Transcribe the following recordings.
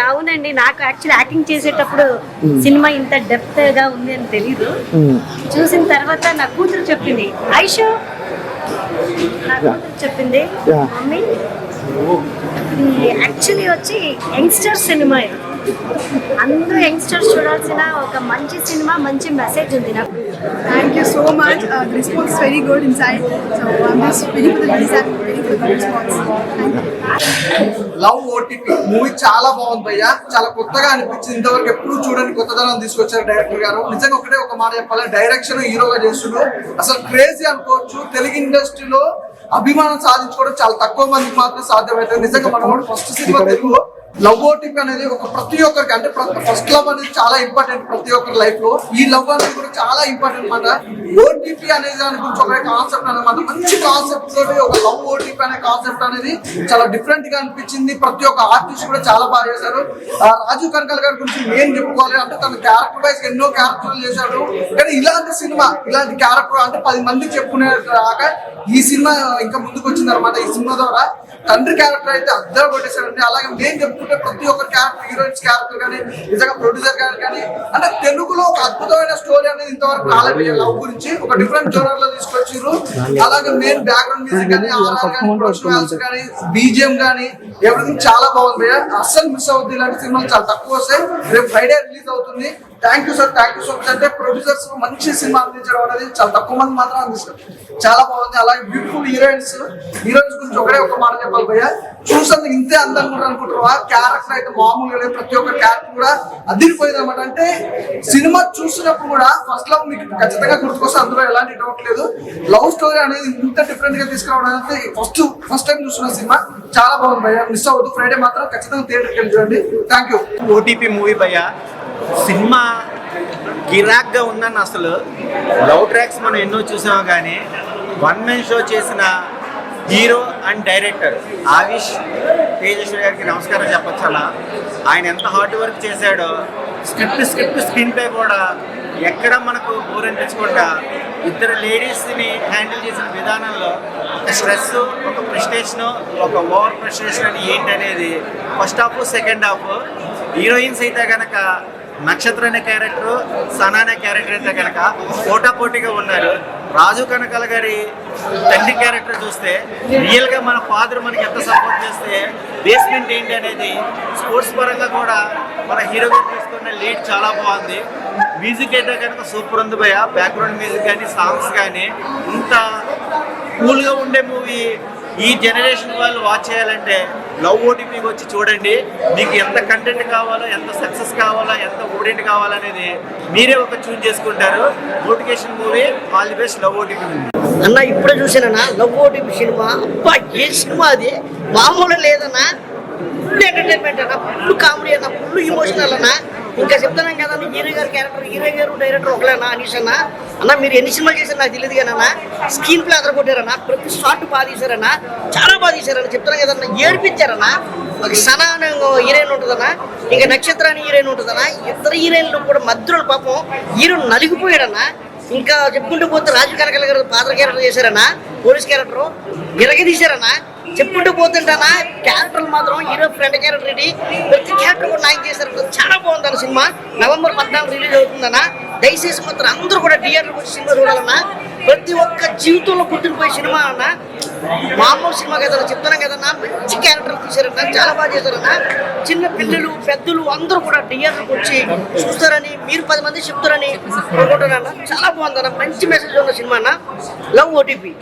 అవునండి, నాకు actually acting చేసేటప్పుడు సినిమా ఇంత డెప్త్ గా ఉంది అని తెలీదు. చూసిన తర్వాత నా కూతురు చెప్పింది, ఐషు నా కూతురు చెప్పింది, మమ్మీ యాక్చువల్లీ వచ్చి యంగ్స్టర్ సినిమా, అందరూ యంగ్స్టర్స్ చూడాల్సిన ఒక మంచి సినిమా, మంచి మెసేజ్ ఉంది. నాకు thank you so much. The response is very good inside. So I'm just waiting for the release and waiting for the response. Love OTP movie చాలా బాగుంది భయ్య, చాలా కొత్తగా అనిపించింది. ఇంతవరకు ఎప్పుడు చూడని కొత్తదనం తీసుకొచ్చారు డైరెక్టర్ గారు. నిజంగా ఒకటే ఒక మాట చెప్పాలి, డైరెక్షన్ హీరోగా చేస్తున్నారు. అసలు క్రేజీ అనుకోవచ్చు. తెలుగు ఇండస్ట్రీలో అభిమానం సాధించుకోవడం చాలా తక్కువ మందికి మాత్రం సాధ్యమవుతుంది. నిజంగా మన first cinema Telugu love OTP అనేది ఒక ప్రతి ఒక్కరికి, అంటే ఫస్ట్ లవ్ అనేది చాలా ఇంపార్టెంట్ ప్రతి ఒక్కరి లైఫ్ లో. ఈ లవ్ అనేది కూడా చాలా ఇంపార్టెంట్ అనమాట. ఓటీపీ అనేది దాని గురించి ఒక కాన్సెప్ట్ అనమాట. మంచి కాన్సెప్ట్ తోటి ఒక లవ్ ఓటీపీ అనే కాన్సెప్ట్ అనేది చాలా డిఫరెంట్ గా అనిపించింది. ప్రతి ఒక్క ఆర్టిస్ట్ కూడా చాలా బాగా చేశారు. రాజు కనకాల గారి గురించి ఏం చెప్పుకోవాలి అంటే, తన క్యారెక్టర్ వైజ్ ఎన్నో క్యారెక్టర్లు చేశాడు. కానీ ఇలాంటి సినిమా, ఇలాంటి క్యారెక్టర్ అంటే 10 మందికి చెప్పుకునే రాక ఈ సినిమా ఇంకా ముందుకు వచ్చింది అనమాట. ఈ సినిమా ద్వారా తండ్రి క్యారెక్టర్ అయితే అద్దరు కొట్టేశాడండి. అలాగే నేను చెప్పుకుంటే ప్రతి ఒక్క క్యారెక్టర్, హీరోయిన్స్ క్యారెక్టర్ కానీ, నిజంగా ప్రొడ్యూసర్ గారు కానీ, అంటే తెలుగులో ఒక అద్భుతమైన స్టోరీ అనేది ఇంతవరకు రాలేదు. లవ్ గురించి ఒక డిఫరెంట్ జోనర్ లో తీసుకొచ్చారు. అలాగే మెయిన్ బ్యాక్గ్రౌండ్ మ్యూజిక్ కానీ, ఆర్ఆర్ కానీ, ప్రొఫెషనల్స్ కానీ, బీజిఎం కానీ, ఎవ్రీథింగ్ చాలా బాగుంది. అస్సలు మిస్ అవుతుంది. ఇలాంటి సినిమాలు చాలా తక్కువ వస్తాయి. రేపు ఫ్రైడే రిలీజ్ అవుతుంది. Thank you sir, thank you so much. అంటే ప్రొడ్యూసర్స్ మంచి సినిమా అందించడం అనేది చాలా తక్కువ మంది మాత్రం అందిస్తారు. చాలా బాగుంది. అలాగే బ్యూటిఫుల్ హీరోయిన్స్ గురించి ఒకటే ఒక మాట చెప్పాలి భయ్య, చూసేందుకు ఇంతే అందంగా కూడా అనుకుంటారు. ఆ క్యారెక్టర్ అయితే మామూలుగా లేదు. ప్రతి ఒక్క క్యారెక్టర్ కూడా అదిరిపోయింది అనమాట. అంటే సినిమా చూసినప్పుడు కూడా ఫస్ట్ లవ్ మీకు ఖచ్చితంగా గుర్తుకొస్తే, అందులో ఎలాంటి డౌట్ లేదు. లవ్ స్టోరీ అనేది ఇంత డిఫరెంట్ గా తీసుకురావడం అనేది ఫస్ట్ టైం చూస్తున్న సినిమా చాలా బాగుంది భయ్య. మిస్ అవ్వదు. ఫ్రైడే మాత్రం ఖచ్చితంగా థియేటర్కి వెళ్ళి చూడండి. Thank you. ఓటీపీ మూవీ భయ్య, సినిమా గిరాక్గా ఉందని. అసలు లవ్ ట్రాక్స్ మనం ఎన్నో చూసాము, కానీ వన్ మెన్ షో చేసిన హీరో అండ్ డైరెక్టర్ ఆవిష్ తేజస్వి గారికి నమస్కారం చెప్పచ్చు. అలా ఆయన ఎంత హార్డ్ వర్క్ చేశాడో, స్క్రీన్ ప్లే కూడా ఎక్కడ మనకు బోర్ అనిపించకుండా ఇద్దరు లేడీస్ని హ్యాండిల్ చేసిన విధానంలో ఒక స్ట్రెస్, ఒక ఫ్రస్ట్రేషన్, ఒక ఓవర్ ఫ్రస్ట్రేషన్ అని ఏంటనేది first half second half. Heroines అయితే కనుక నక్షత్ర అనే క్యారెక్టర్, సనా అనే క్యారెక్టర్ అయితే కనుక పోటాపోటీగా ఉన్నారు. రాజు కనకాల గారి తండ్రి క్యారెక్టర్ చూస్తే రియల్గా మన ఫాదర్ మనకి ఎంత సపోర్ట్ చేస్తే బేస్మెంట్ ఏంటి అనేది స్పోర్ట్స్ పరంగా కూడా మన హీరో గారు తీసుకున్న లీడ్ చాలా బాగుంది. మ్యూజిక్ అయితే కనుక సూపర్ ఉంది భయ్య. బ్యాక్గ్రౌండ్ మ్యూజిక్ కానీ, సాంగ్స్ కానీ, ఇంత కూల్గా ఉండే మూవీ ఈ జనరేషన్ వాళ్ళు వాచ్ చేయాలంటే లవ్ ఓటీపీకి వచ్చి చూడండి. మీకు ఎంత కంటెంట్ కావాలో, ఎంత సక్సెస్ కావాలో, ఎంత ఓడియంట్ కావాలనేది మీరే ఒక చూజ్ చేసుకుంటారు. Motivation movie, all the best. Love OTP అన్న ఇప్పుడే చూసానన్నా లవ్ ఓటీపీ సినిమా. అబ్బా ఏ సినిమా అది, మామూలు లేదన్నా. ఫుల్ ఎంటర్టైన్మెంట్ అన్న, ఫుల్ కామెడీ అన్న, ఫుల్ ఇమోషనల్ అన్న. ఇంకా చెప్తున్నాం కదా, హీరో గారి క్యారెక్టర్, హీరో గారు డైరెక్టర్ ఒకలేనా అనీష్ అన్న. అన్న మీరు ఎన్ని సినిమాలు చేశారు నాకు తెలియదు కానీ అన్న, స్క్రీన్ ప్లే అదర కొట్టారన్న. ప్రతి షాట్ బాగా తీశారన్న, చాలా బాగా తీశారన్న. చెప్తున్నాం కదన్న, ఏడిపించారన్న. ఒక సనా అనే హీరోయిన్ ఉంటుందన్న, ఇంకా నక్షత్ర అని హీరోయిన్ ఉంటుందన్న. ఇద్దరు హీరోయిన్లు కూడా మధ్యలో పాపం హీరో నలిగిపోయాడన్న. ఇంకా చెప్పుకుంటూ పోతే రాజు కనకాల గారు ఫాదర్ క్యారెక్టర్ చేశారన్న, పోలీస్ క్యారెక్టర్ ఇరగ తీశారన్న. చెప్పుకుంటూ పోతుంటానా క్యారెక్టర్లు మాత్రం హీరో ఫ్రెండ్ క్యారెక్టర్ రెడీ, ప్రతి క్యారెక్టర్ కూడా నాయకు చేశారు. చాలా బాగుందన్న సినిమా. November 14 రిలీజ్ అవుతుందన్న. దయచేసి మాత్రం అందరూ కూడా థియేటర్కి వచ్చి సినిమా చూడాలన్నా. ప్రతి ఒక్క జీవితంలో గుర్తుండిపోయే సినిమా అన్న, మామూలు సినిమా కదన్నా. చెప్తున్నాం కదన్నా, మంచి క్యారెక్టర్ తీశారన్న, చాలా బాగా చేశారన్న. చిన్న పిల్లలు, పెద్దలు అందరూ కూడా థియేటర్కి వచ్చి చూస్తారని, మీరు 10 మంది చెప్తారని అనుకుంటున్నాను. చాలా బాగుందన్న, మంచి మెసేజ్ ఉన్న సినిమా అన్న లవ్ ఓటీపీ.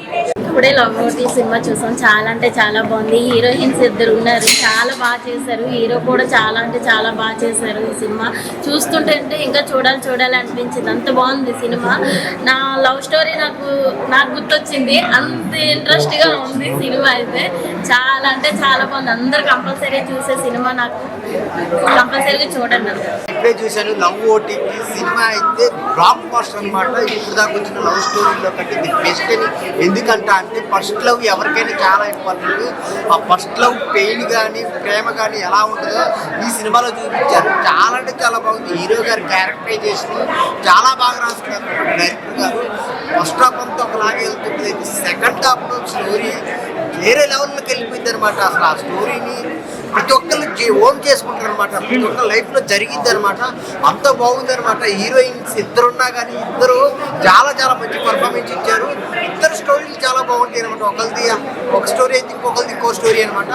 ఇప్పుడే లవ్ ఓటీపీ సినిమా చూసాం. చాలా అంటే చాలా బాగుంది. హీరోయిన్స్ ఇద్దరు ఉన్నారు, చాలా బాగా చేశారు. హీరో కూడా చాలా అంటే చాలా బాగా చేశారు. ఈ సినిమా చూస్తుంటే ఇంకా చూడాలి అనిపించింది. అంత బాగుంది సినిమా. నా లవ్ స్టోరీ నాకు గుర్తొచ్చింది. అంత ఇంట్రెస్ట్గా ఉంది సినిమా అయితే. చాలా అంటే చాలా బాగుంది. అందరు కంపల్సరీ చూసే సినిమా. నాకు కంపల్సరీగా చూడండి అందరూ. ఇప్పుడే చూశాను లవ్ ఓటీపీ సినిమా అయితే బ్లాక్ బస్టర్ అనమాట. ఇప్పుడు దాకా వచ్చిన లవ్ స్టోరీలో కంటే ఇది బెస్ట్ అని ఎందుకంటే అంటే ఫస్ట్ లవ్ ఎవరికైనా చాలా ఇంపార్టెంట్. ఆ ఫస్ట్ లవ్ పెయిన్ కానీ ప్రేమ కానీ ఎలా ఉంటుందో ఈ సినిమాలో చూపించారు. చాలా అంటే చాలా బాగుంది. హీరో గారి క్యారెక్టరైజేషన్ చాలా బాగా రాసుకున్నారు డైరెక్టర్ గారు. ఫస్ట్ హాఫ్ అంతా ఒకలాగే వెళ్తుంది, అయితే సెకండ్ హాఫ్లో స్టోరీ వేరే లెవెల్లోకి వెళ్ళిపోయింది అనమాట. అసలు ఆ స్టోరీని ప్రతి ఒక్కరు ఓన్ చేసుకుంటారు అనమాట. ప్రతి ఒక్క లైఫ్లో జరిగింది అనమాట. అంత బాగుంది అనమాట. హీరోయిన్స్ ఇద్దరున్నా కానీ ఇద్దరు చాలా చాలా మంచి పర్ఫార్మెన్స్ ఇచ్చారు. ఇద్దరు స్టోరీలు చాలా బాగుంటాయి అనమాట. ఒకరిది ఒక స్టోరీ అయితే ఇంకొకరిది ఇంకో స్టోరీ అనమాట.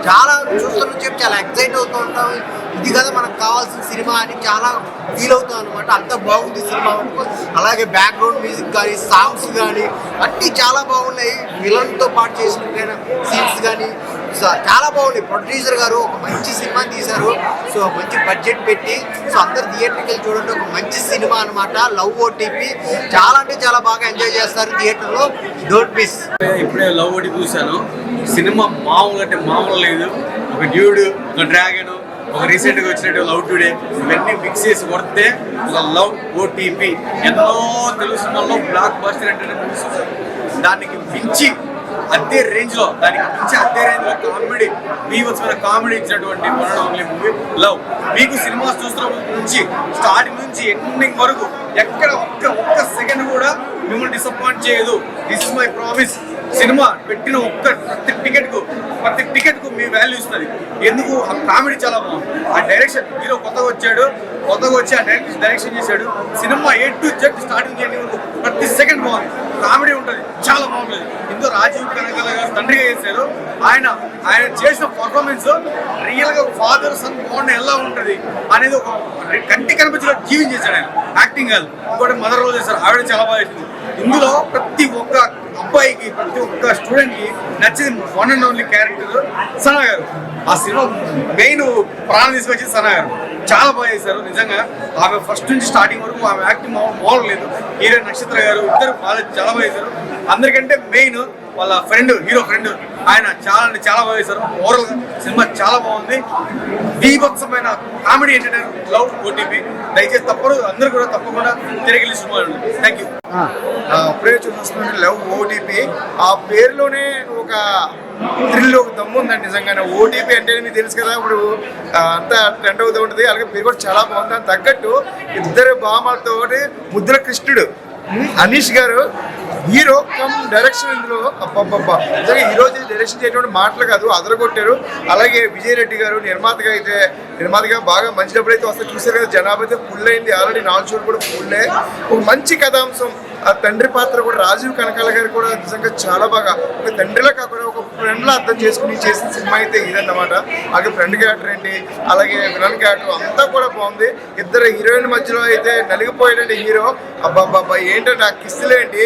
చాలా చూస్తున్న చెప్పి చాలా ఎక్సైట్ అవుతూ ఉంటాం. ఇది కదా మనకు కావాల్సిన సినిమా అని చాలా ఫీల్ అవుతాం అనమాట. అంత బాగుంది సినిమా. అలాగే బ్యాక్గ్రౌండ్ మ్యూజిక్ కానీ సాంగ్స్ కానీ అన్నీ చాలా బాగున్నాయి. విలన్తో పాటు చేసిన సీన్స్ కానీ చాలా బాగున్నాయి. ప్రొడ్యూసర్ గారు ఒక మంచి సినిమా తీశారు. సో మంచి బడ్జెట్ పెట్టి సో అందరు థియేటర్కి వెళ్ళి చూడండి. ఒక మంచి సినిమా అనమాట లవ్ ఓటీపీ. చాలా అంటే చాలా బాగా ఎంజాయ్ చేస్తారు థియేటర్లో. Don't miss. ఇప్పుడే లవ్ ఓటీపీ చూశాను. సినిమా మామూలు అంటే మామూలు లేదు. ఒక డ్యూడ్, ఒక డ్రాగన్, ఒక రీసెంట్గా వచ్చినట్టు లవ్ టుడే ఇవన్నీ మిక్స్ చేసి కొడితే ఒక లవ్ ఓటీపీ ఎన్నో తెలుగు సినిమాల్లో బ్లాక్ బస్టర్ అంటే తెలుసు. దానికి మించి అదే రేంజ్లో కామెడీ బీభత్సమైన కామెడీ ఇచ్చినటువంటి ఓన్లీ మూవీ లవ్. మీకు సినిమాస్ చూస్తున్నప్పటి నుంచి స్టార్టింగ్ నుంచి ఎండింగ్ వరకు ఎక్కడ ఒక్క సెకండ్ కూడా మిమ్మల్ని డిసప్పాయింట్ చేయదు. This is my promise. Cinema పెట్టిన ప్రతి టికెట్కు మీ వాల్యూ ఇస్తుంది. ఎందుకు ఆ కామెడీ చాలా బాగుంది. ఆ డైరెక్షన్ హీరో కొత్తగా వచ్చి ఆ డైరెక్షన్ చేశాడు. Cinema A to Z starting చేయడం వరకు ప్రతి సెకండ్ బాగుంది. కామెడీ ఉంటుంది, చాలా బాగుంటుంది. ఇందులో రాజీవ్ కనకాల గారు తండ్రిగా చేశారు. ఆయన చేసిన పర్ఫార్మెన్స్ రియల్గా ఫాదర్ సన్ బాండ్ ఎలా ఉంటుంది అనేది ఒక కంటి కనిపించగా జీవించేశాడు ఆయన. యాక్టింగ్ కాదు, ఇంకోటి మదర్ రోల్ చేశారు. ఆవిడ చాలా బాగా చేసింది. ఇందులో ప్రతి ఒక్క అబ్బాయికి ప్రతి ఒక్క స్టూడెంట్కి నచ్చింది one and only character Sana గారు. ఆ సినిమా మెయిన్ ప్రాణం తీసుకొచ్చి సనా గారు చాలా బాగా చేశారు. నిజంగా ఆమె ఫస్ట్ నుంచి స్టార్టింగ్ వరకు ఆమె యాక్టింగ్ మామూలు లేదు. హీరో నక్షత్ర గారు ఇద్దరు చాలా బాగా చేశారు. అందరికంటే మెయిన్ వాళ్ళ హీరో ఫ్రెండ్ ఆయన చాలా బాగా చేశారు. ఓవరాల్ సినిమా చాలా బాగుంది. బీభత్సమైన కామెడీ ఎంటర్టైనర్ లవ్ ఓటీపీ. దయచేసి అందరూ కూడా తప్పకుండా తిరిగి సినిమా. Thank you. అప్పుడే చూస్తున్నాను లవ్ ఓటీపీ. ఆ పేరులోనే ఒక థ్రిల్, ఒక దమ్ము ఉందండి నిజంగానే. ఓటీపీ అంటే మీకు తెలుసు కదా, ఇప్పుడు అంతా ట్రెండ్ అవుతూ ఉంటుంది. అలాగే పేరు కూడా చాలా బాగుంది. దానికి తగ్గట్టు ఇద్దరు భామాలతో ముద్ర కృష్ణుడు అనీష్ గారు హీరో కమ్ డైరెక్షన్. ఇందులో అబ్బబ్బబ్బా నిజంగా ఈరోజు డైరెక్షన్ చేయటువంటి మాటలు కాదు, అదరగొట్టారు. అలాగే విజయ్ రెడ్డి గారు నిర్మాతగా బాగా మంచి డబ్బులు అయితే వస్తే చూసారు కదా. జనాభా అయితే ఫుల్ అయింది. ఆల్రెడీ 4 షోలు కూడా ఫుల్లే. ఒక మంచి కథాంశం. ఆ తండ్రి పాత్ర కూడా రాజీవ్ కనకాల గారు కూడా నిజంగా చాలా బాగా ఒక తండ్రిలా కాకుండా ఒక ఫ్రెండ్లా అర్థం చేసుకుని చేసిన సినిమా అయితే ఇదన్నమాట. అలాగే ఫ్రెండ్ క్యారెక్టర్ ఏంటి, అలాగే విలన్ క్యారెక్టర్ అంతా కూడా బాగుంది. ఇద్దరు హీరోయిన్ మధ్యలో అయితే నలిగిపోయాడండి హీరో. అబ్బాబ్బాబ్బా ఏంటంటే ఆ కిస్సులేంటి,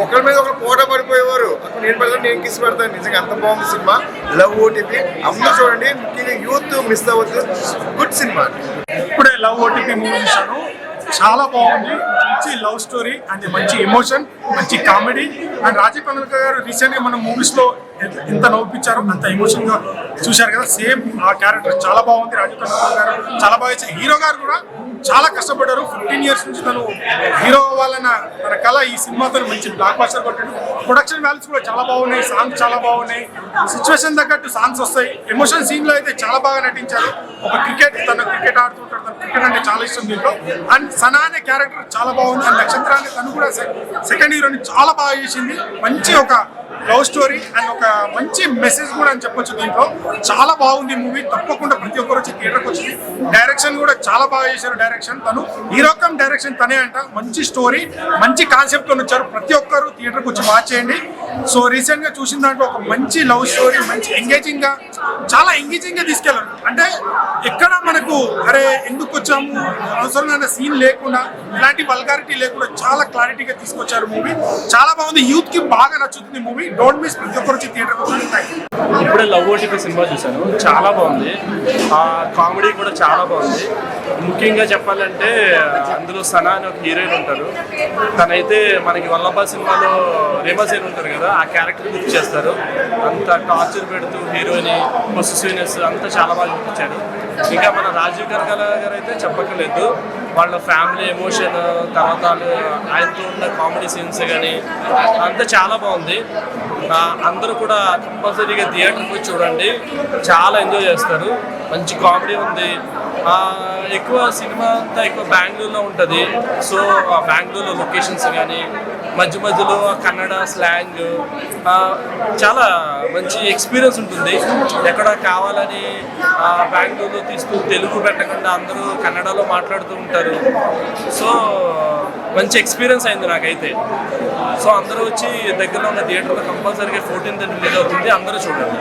ఒకరి మీద ఒకరు పోటా పడిపోయేవారు. నేను పెడతాను, నేను కిస్ పెడతాను. నిజంగా అంత బాగుంది సినిమా లవ్ ఓటీపీ. అందరూ చూడండి, ముఖ్యంగా యూత్ మిస్ అవ్వద్దు. Good cinema. ఇప్పుడే లవ్ ఓటీపీ మూవీ చూశాను. చాలా బాగుంది. మంచి లవ్ స్టోరీ అండ్ మంచి ఎమోషన్, మంచి కామెడీ. అండ్ రాజీవ్ కనకాల గారు రీసెంట్గా మన మూవీస్లో ఎంత నవ్వుపించారో అంత ఎమోషన్గా చూశారు కదా. సేమ్ ఆ క్యారెక్టర్ చాలా బాగుంది. రాజీవ్ కనకాల గారు చాలా బాగా ఇచ్చారు. హీరో గారు కూడా చాలా కష్టపడ్డారు. 15 years నుంచి తను హీరో అవ్వాలన్న తన కళ ఈ సినిమాతో మంచి బ్లాక్ బస్టర్ కొట్టాడు. ప్రొడక్షన్ వాల్యూస్ కూడా చాలా బాగున్నాయి. సాంగ్స్ చాలా బాగున్నాయి. సిచ్యువేషన్ తగ్గట్టు సాంగ్స్ వస్తాయి. ఎమోషన్ సీన్లో అయితే చాలా బాగా నటించారు. ఒక తన క్రికెట్ ఆడుతుంటాడు. తన క్రికెట్ అంటే చాలా ఇష్టం దీంట్లో. అండ్ సనా అనే క్యారెక్టర్ చాలా బాగుంది. అండ్ నక్షత్రాన్ని తను కూడా సెకండ్ హీరోని చాలా బాగా చేసింది. మంచి ఒక లవ్ స్టోరీ అండ్ ఒక మంచి మెసేజ్ కూడా అని చెప్పొచ్చు. దీంట్లో చాలా బాగుంది మూవీ. తప్పకుండా ప్రతి ఒక్కరు వచ్చి థియేటర్కి వచ్చింది. డైరెక్షన్ కూడా చాలా బాగా చేశారు. డైరెక్షన్ తను హీరోకం డైరెక్షన్ తనే అంట. మంచి స్టోరీ, మంచి కాన్సెప్ట్తో వచ్చారు. ప్రతి ఒక్కరు థియేటర్కి వచ్చి వాచ్ చేయండి. సో రీసెంట్గా చూసిన దాంట్లో ఒక మంచి లవ్ స్టోరీ, మంచి చాలా ఎంగేజింగ్గా తీసుకెళ్లారు. అంటే ఎక్కడ మనకు అరే ఎందుకు వచ్చాము అవసరమైన సీన్ లేకుండా, ఇలాంటి వల్గారిటీ లేకుండా చాలా క్లారిటీగా తీసుకొచ్చారు మూవీ. చాలా బాగుంది. యూత్కి బాగా నచ్చుతుంది మూవీ. Don't miss. ప్రతి ఒక్కరు వచ్చి థియేటర్కి వచ్చి. ఇప్పుడే లవ్ ఓటీపీ సినిమా చూశాను. చాలా బాగుంది. కామెడీ కూడా చాలా బాగుంది. ముఖ్యంగా చెప్పాలంటే అందులో సనా అని ఒక హీరోయిన్ ఉంటారు. తనైతే మనకి వల్లభ సినిమాలో రేమాసేన్ ఉంటారు కదా, ఆ క్యారెక్టర్ గుర్తు చేస్తారు. అంత టార్చర్ పెడుతూ హీరోయిన్ పొసెసివ్నెస్ అంతా చాలా బాగా చూపించారు. ఇంకా మన రాజీవ్ కనకాల గారు అయితే చెప్పక్కర్లేదు. వాళ్ళ ఫ్యామిలీ ఎమోషన్, తర్వాత ఆయనతో ఉన్న కామెడీ సీన్స్ కానీ అంతా చాలా బాగుంది. అందరూ కూడా కంపల్సరీగా థియేటర్కి వచ్చి చూడండి, చాలా ఎంజాయ్ చేస్తారు. మంచి కామెడీ ఉంది. ఎక్కువ సినిమా అంతా ఎక్కువ బెంగళూరులో ఉంటుంది. సో ఆ బెంగళూరులో లొకేషన్స్ కానీ మధ్య మధ్యలో కన్నడ స్లాంగ్ చాలా మంచి ఎక్స్పీరియన్స్ ఉంటుంది. ఎక్కడ కావాలని బెంగళూరులో తీస్తూ తెలుగు పెట్టకుండా అందరూ కన్నడలో మాట్లాడుతూ ఉంటారు. సో మంచి ఎక్స్పీరియన్స్ అయింది నాకైతే. సో అందరూ వచ్చి దగ్గరలో ఉన్న థియేటర్లో కంపల్సరీగా 14th రిలీజ్ అవుతుంది, అందరూ చూడండి.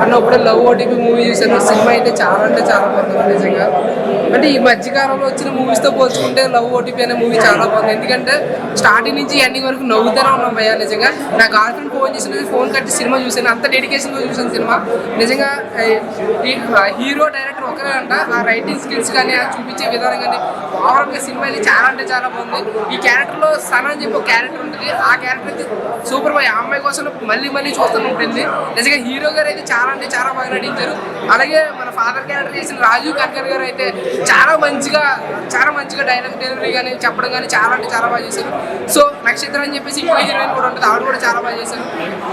అన్నప్పుడు లవ్ ఓటీపీ మూవీ చూసాను. సినిమా అయితే చాలా అంటే చాలా బాగుంది నిజంగా. అంటే ఈ మధ్యకాలంలో వచ్చిన మూవీస్తో పోల్చుకుంటే లవ్ ఓటీపీ అనే మూవీ చాలా బాగుంది. ఎందుకంటే స్టార్టింగ్ నుంచి ఎండింగ్ వరకు నవ్వుతూనే ఉన్నాం భయ్యా. నిజంగా నా గర్ల్ ఫ్రెండ్ ఫోన్ చేసినది, ఫోన్ కట్టి సినిమా చూసాను. అంత డెడికేషన్గా చూసాను సినిమా. నిజంగా హీరో డైరెక్టర్ ఒకరే అంట. ఆ రైటింగ్ స్కిల్స్ కానీ ఆ చూపించే విధానం కానీ ఓవరాల్గా సినిమా అయితే చాలా అంటే చాలా బాగుంది. ఈ క్యారెక్టర్లో సనా అని చెప్పి ఒక క్యారెక్టర్ ఉంటుంది. ఆ క్యారెక్టర్ అయితే సూపర్ బాయ్. ఆ అమ్మాయి కోసం మళ్ళీ మళ్ళీ చూస్తూనే ఉంటుంది. నిజంగా హీరో గారు అయితే చాలా అంటే చాలా బాగా నటించారు. అలాగే మన ఫాదర్ క్యారెక్టర్ చేసిన రాజీవ్ కనకర్ గారు అయితే చాలా మంచిగా డైలాగ్ డెలివరీ కానీ చెప్పడం కానీ చాలా అంటే చాలా బాగా చేశారు. సో నక్షత్రం అని చెప్పేసి ఇంకో హీరోయిన్ కూడా ఉంటుంది, ఆవిడ కూడా చాలా బాగా చేశారు.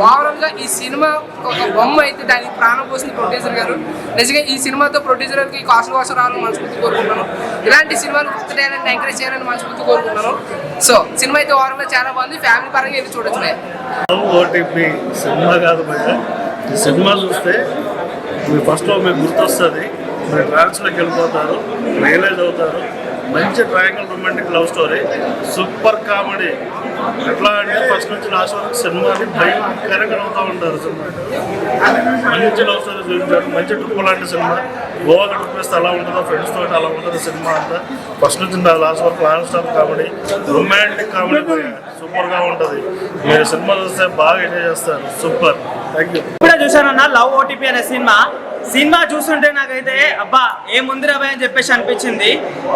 ఓవరాల్గా ఈ సినిమా ఒక బొమ్మ అయితే దానికి ప్రాణం పోసింది ప్రొడ్యూసర్ గారు. నిజంగా ఈ సినిమాతో ప్రొడ్యూసర్ గారికి కాసుల కోసం రావాలని మనస్ఫూర్తి కోరుకుంటున్నాను. ఇలాంటి సినిమాలు కొత్త టాలెంట్ ఎంకరేజ్ చేయాలని మనస్ఫూర్తి కోరుకుంటున్నాను. సో సినిమా అయితే ఓవరాల్గా చాలా బాగుంది. ఫ్యామిలీ పరంగా ఇది చూడొచ్చు. ఓటీపీ సినిమా కాదు భయ్య. ఈ సినిమా చూస్తే మీరు ఫస్ట్లో మీకు గుర్తొస్తుంది, మీరు ట్రాన్స్లోకి వెళ్ళిపోతారు, రియలైజ్ అవుతారు. మంచి triangle romantic love story, super comedy. ఎట్లా అంటే ఫస్ట్ నుంచి లాస్ట్ వరకు సినిమాని భయంకరంగా అవుతూ ఉంటారు. సినిమా మంచి లవ్ స్టోరీ చూపించారు. మంచి ట్రిప్ లాంటి సినిమా. గోవాకి ట్రిప్ వేస్తే అలా ఉంటుందో, ఫ్రెండ్స్ తోటి అలా ఉంటుంది సినిమా అంతా. ఫస్ట్ నుంచి లాస్ట్ వరకు non stop comedy, romantic comedy సూపర్గా ఉంటుంది. మీరు సినిమా చూస్తే బాగా ఎంజాయ్ చేస్తారు. సూపర్. Thank you. ఇప్పుడే చూసానన్న లవ్ ఓటీపీ అనే సినిమా చూస్తుంటే నాకైతే అబ్బా ఏముందిరా భయ్ అని చెప్పేసి అనిపించింది.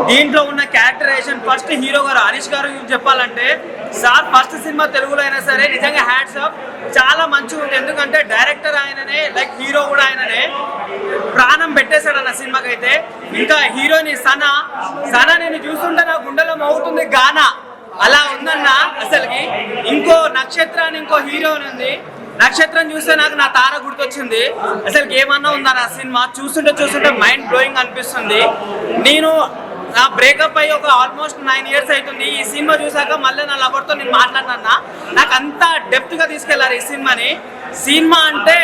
దీంట్లో ఉన్న క్యారెక్టరైజేషన్ ఫస్ట్ హీరో గారు హరీష్ గారు చెప్పాలంటే సార్ ఫస్ట్ సినిమా తెలుగులో అయినా సరే నిజంగా హ్యాట్స్ ఆఫ్, చాలా మంచిగా ఉంది. ఎందుకంటే డైరెక్టర్ ఆయననే, లైక్ హీరో కూడా ఆయననే. ప్రాణం పెట్టేశాడు అన్న సినిమాకి అయితే. ఇంకా హీరోని సనా నేను చూస్తుంటే నా గుండెలో మోగుతుంది గానా, అలా ఉందన్న అసలుకి. ఇంకో నక్షత్రాన్ని ఇంకో హీరోని ఉంది. నక్షత్రం చూస్తే నాకు నా తార గుర్తొచ్చింది. అసలు ఏమన్నా ఉందా నా సినిమా చూస్తుంటే మైండ్ బ్లోయింగ్ అనిపిస్తుంది. నేను నా బ్రేకప్ అయ్యి ఒక ఆల్మోస్ట్ 9 years అవుతుంది. ఈ సినిమా చూసాక మళ్ళీ నా లవర్తో నేను మాట్లాడినా. నాకు అంత డెప్త్గా తీసుకెళ్లారు ఈ సినిమాని. సినిమా అంటే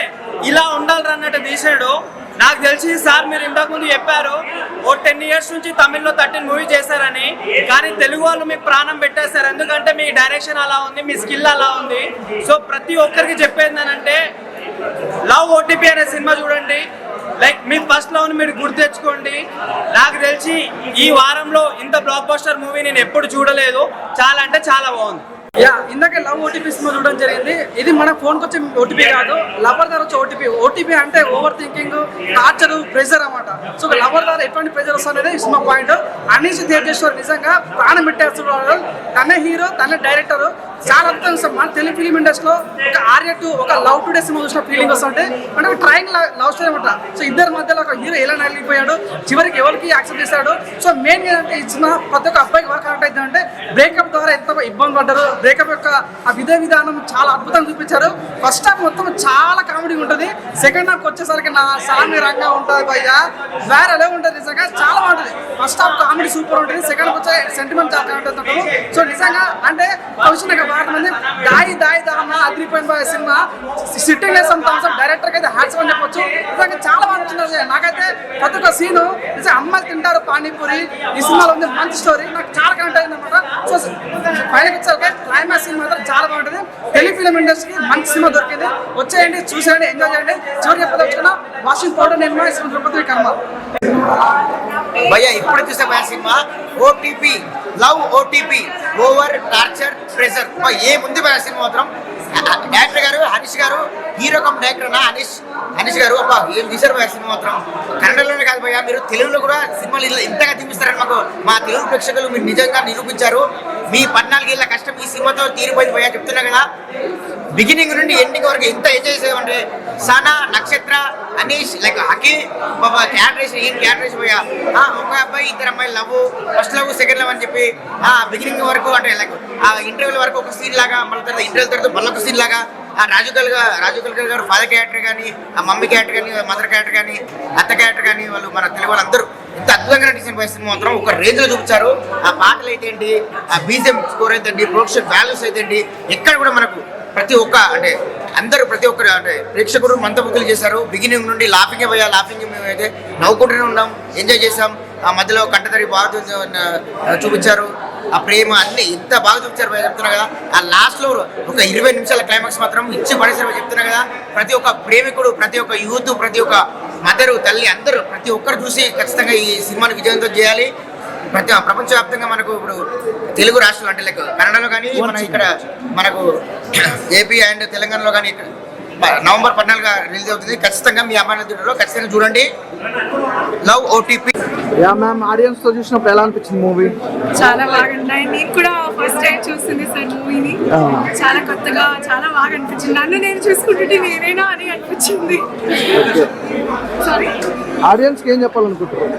ఇలా ఉండాలి అన్నట్టు తీసాడు. నాకు తెలిసి సార్ మీరు ఇంతకుముందు చెప్పారు ఓ 10 years నుంచి తమిళ్లో 13 మూవీ చేశారని, కానీ తెలుగు వాళ్ళు మీకు ప్రాణం పెట్టేస్తారు. ఎందుకంటే మీ డైరెక్షన్ అలా ఉంది, మీ స్కిల్ అలా ఉంది. సో ప్రతి ఒక్కరికి చెప్పేది అంటే లవ్ ఓటీపీ అనే సినిమా చూడండి. లైక్ మీ ఫస్ట్ లవ్ ని మీరు గుర్తు తెచ్చుకోండి. నాకు తెలిసి ఈ వారంలో ఇంత బ్లాక్ బస్టర్ మూవీ నేను ఎప్పుడు చూడలేదు. చాలా అంటే చాలా బాగుంది. ఇందాక లవ్ ఓటీపీ సినిమా చూడడం జరిగింది. ఇది మన ఫోన్కి వచ్చే ఓటీపీ కాదు, లవర్ ద్వారా వచ్చే ఓటీపీ. ఓటీపీ అంటే ఓవర్ థింకింగ్, టార్చర్, ప్రెజర్ అన్నమాట. సో లవర్ ద్వారా ఎటువంటి ప్రెజర్ వస్తుంది సినిమా పాయింట్. అనీష్ తేజేశ్వర్ నిజంగా ప్రాణం పెట్టేస్తున్నాడు. తనే హీరో, తనే డైరెక్టర్. చాలా అద్భుతం. మన తెలుగు ఫిలిం ఇండస్ట్రీలో ఒక ఆర్యటు, ఒక లవ్ టుడే సినిమా చూసిన ఫీలింగ్ వస్తుంటే అంటే ఒక ట్రయింగ్ లవ్ స్టోరీ అనమాట. సో ఇద్దరి మధ్యలో ఒక హీరో ఎలా నలిగిపోయాడు, చివరికి ఎవరికి యాక్సెప్ట్ చేశాడు. సో మెయిన్ ఏంటంటే ఈ సినిమా ప్రతి ఒక్క అబ్బాయికి వర్క్ కనెక్ట్ అవుతుంది. అంటే బ్రేకప్ ద్వారా ఎంత ఇబ్బంది పడ్డారు, బ్రేకప్ యొక్క ఆ విధానం చాలా అద్భుతంగా చూపించారు. ఫస్ట్ హాఫ్ మొత్తం చాలా కామెడీ ఉంటుంది. సెకండ్ హాఫ్ వచ్చేసరికి నా సామి రంగా ఉంటుంది భయ్యా, వేరే ఉంటుంది. నిజంగా చాలా బాగుంటుంది. ఫస్ట్ హాఫ్ కామెడీ సూపర్ ఉంటుంది, సెకండ్ హాఫ్ వచ్చే సెంటిమెంట్ చాలా కనెక్ట్ అవుతుంది. సో నిజంగా అంటే బాగా మంది దాయి దామా అదిరిపోయిన సినిమా. సిట్టింగ్ వేసాం డైరెక్టర్ అయితే హ్యాట్స్ అని చెప్పొచ్చు. నిజంగా చాలా బాగుంటుంది. నాకైతే ప్రతి ఒక్క సీను నిజంగా అమ్మాయిలు తింటారు పానీపూరి ఈ సినిమాలో ఉంది. మంచి స్టోరీ నాకు చాలా కనెక్ట్ అయింది అనమాట. సో ఫైనల్ వచ్చాక క్లైమాక్స్ సినిమా మాత్రం చాలా బాగుంటుంది. తెలుగు ఫిలిం ఇండస్ట్రీకి మంచి సినిమా దొరికింది. వచ్చేయండి, చూసేయండి, ఎంజాయ్ చేయండి. చివరి చెప్పదలుచుకున్నా వాషింగ్ పౌడర్ నేను తిరుపతి కర్మ భయ్యా. ఇప్పుడు చూసే cinema OTP, love OTP, over torture pressure. ఏముంది భయ సినిమా మాత్రం. డైరెక్టర్ గారు హరీష్ గారు, హీరో కమ్ డైరెక్టర్ అన్న హరీష్ గారు అబ్బా ఏం తీశారు భయ సినిమా మాత్రం. కన్నడలోనే కాదు భయ్యా, మీరు తెలుగులో కూడా సినిమాలు ఇంతగా చూపిస్తారని మా తెలుగు ప్రేక్షకులు మీరు నిజంగా నిరూపించారు. మీ 14 ఏళ్ళ కష్టం ఈ సినిమాతో తీరిపోయింది భయ్యా చెప్తున్నా కదా. బిగినింగ్ నుండి ఎండింగ్ వరకు ఎంత ఎంజాయ్ చేసామంటే సనా, నక్షత్ర, అనీష్, లైక్ హకీ బాబా క్యాటరేషన్ ఏం క్యాటరేషన్ పోయా. ఒక అబ్బాయి 2 అమ్మాయిలు love, first love second love అని చెప్పి బిగినింగ్ వరకు అంటే లైక్ ఆ ఇంటర్వ్యూల వరకు ఒక సీన్ లాగా, మళ్ళీ తర్వాత ఇంటర్వ్యూ తర్వాత మళ్ళీ ఒక సీన్ లాగా. రాజు కల్కర్ గారు ఫాదర్ క్యారెక్టర్ కానీ, ఆ మమ్మీ క్యారెక్టర్ కానీ, మదర్ క్యారెక్టర్ కానీ, అత్త క్యారెక్టర్ కానీ, వాళ్ళు మన తెలుగు వాళ్ళందరూ ఇంత అద్భుతంగా నటించిన పరిస్థితి మాత్రం ఒక రేంజ్ లో చూపించారు. ఆ పాటలు అయితే ఏంటి, ఆ బీజిఎం స్కోర్ అయితే ఏంటి, ప్రొడక్షన్ వాల్యూస్ అయితే ఏంటి, ఎక్కడ కూడా మనకు ప్రతి ఒక్క అంటే అందరూ ప్రతి ఒక్కరు అంటే ప్రేక్షకుడు మంతముగ్గులు చేశారు. బిగినింగ్ నుండి లాఫింగ్ పోయా, లాఫింగ్ మేము అయితే నవ్వుకుంటూనే ఉన్నాం, ఎంజాయ్ చేసాం. ఆ మధ్యలో కంటతడి బాగా చూపించారు, ఆ ప్రేమ అన్ని ఎంత బాగా చూపించారు చెప్తున్నా కదా. ఆ లాస్ట్లో ఒక 20 నిమిషాల క్లైమాక్స్ మాత్రం ఇచ్చి పడేసారు చెప్తున్నా కదా. ప్రతి ఒక్క ప్రేమికుడు, ప్రతి ఒక్క యూత్, ప్రతి ఒక్క మదరు, తల్లి అందరూ ప్రతి ఒక్కరు చూసి ఖచ్చితంగా ఈ సినిమాని విజయవంతం చేయాలి. ప్రపంచవ్యాప్తంగా మనకు ఇప్పుడు తెలుగు రాష్ట్రాలు అంటే లైక్ కన్నడలో కానీ, మన ఇక్కడ మనకు ఏపీ అండ్ తెలంగాణలో కానీ నవంబర్ 14 రిలీజ్ అవుతుంది. ఖచ్చితంగా మీ అమ్మాయి థియేటర్లో ఖచ్చితంగా చూడండి. Love OTP. Yeah ma'am, audience తో చూసినప్పుడు ఎలా అనిపించింది మూవీ? చాలా బాగున్నాయి. నేను కూడా ఫస్ట్ టైం చూస్తుంది సార్ మూవీని. చాలా కొత్తగా చాలా బాగా అనిపించింది. నన్ను నేను చూసుకుంటుంటే నేనేనా అని అనిపించింది. సారీ, ఆడియన్స్ కి ఏం చెప్పాలనుకుంటున్నారు?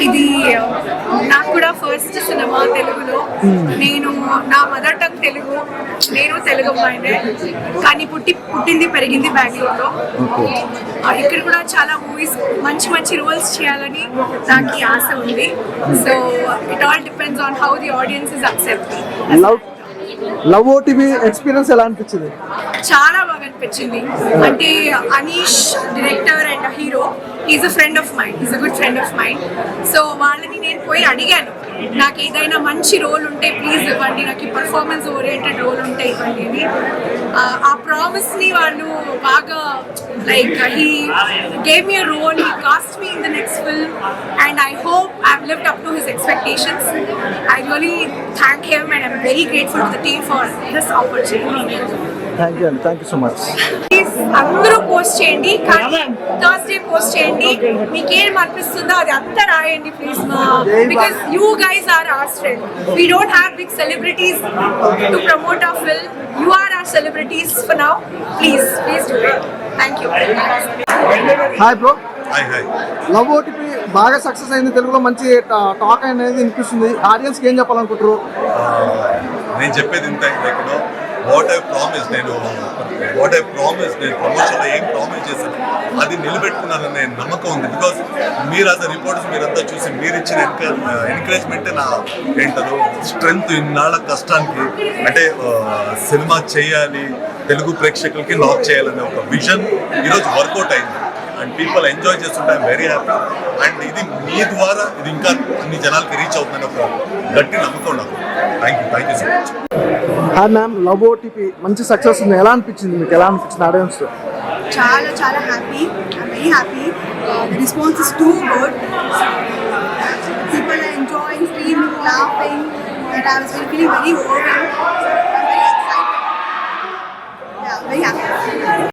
ఇది నాకు కూడా ఫస్ట్ సినిమా తెలుగులో. నేను నా మదర్ టంగ్ తెలుగు, నేను తెలుగు అమ్మాయినే, కానీ పుట్టింది పెరిగింది బెంగళూరులో. ఇక్కడ కూడా చాలా మూవీస్ మంచి మంచి రోల్స్ చేయాలని నాకు ఆశ ఉంది. So it all depends on how the audience is accepting. Love OTP experience ఎలా అనిపించింది? చాలా బాగా అనిపించింది. అంటే Anish director and hero, is a friend of mind, is a good friend of mind. So వాళ్ళని నేను పోయి అడిగాను, నాకు ఏదైనా మంచి రోల్ ఉంటే ప్లీజ్ ఇవ్వండి, నాకు ఈ పర్ఫార్మెన్స్ ఓరియంటెడ్ రోల్ ఉంటే ఇవ్వండి అని. ఆ ప్రామిస్ని వాళ్ళు బాగా like he gave me a role, he cast me in the next film and I hope I have lived up to his expectations. I really thank him and I'm very grateful to the team for this opportunity. Thank you అండి, thank you so much. అందరూ post చేయండి, కానీ Thursday post చేయండి. మీకేం అనిపిస్తుందో అది అంతా రాయండి please, because you guys are our strength. We don't have big celebrities to promote our film. You are our celebrities for now. Please do it. Thank you. Hi bro. Hi hi. Love OTP బాగా success అయింది, తెలుగులో మంచి talk అనేది వినిపిస్తుంది. Audience కి ఏం చెప్పాలనుకుంటారు? నేను చెప్పేది ఇంత వాట్ ఐ ప్రామిస్ నేను ప్రమోషన్లో ఏం ప్రామిస్ చేశాను అది నిలబెట్టుకున్నాననే నమ్మకం ఉంది. బికాస్ మీరు యాజ్ అ రిపోర్టర్స్ మీరంతా చూసి మీరు ఇచ్చిన ఎంకరేజ్మెంటే నా ఏంటదో స్ట్రెంగ్త్. ఇన్నాళ్ళ కష్టానికి అంటే సినిమా చేయాలి, తెలుగు ప్రేక్షకులకి లాక్ చేయాలనే ఒక విజన్ ఈరోజు వర్కౌట్ అయింది అండ్ పీపుల్ ఎంజాయ్ చేస్తుంటే ఐఎమ్ వెరీ హ్యాపీ. అండ్ ఇది మీ ద్వారా ఇది ఇంకా అన్ని జనాలకి రీచ్ అవుతుందని ఒక గట్టి నమ్మకం నాకు. Thank you so much. Hi ma'am, love OTP మంచి సక్సెస్ ఉంది, ఎలా అనిపించింది మీకు? ఎలా అనిపించింది ఆడియన్స్? చాలా చాలా happy, I'm very happy. The response is too good. People are enjoying, screaming, laughing, and I was feeling very overwhelmed. I'm very excited. Yeah, very happy.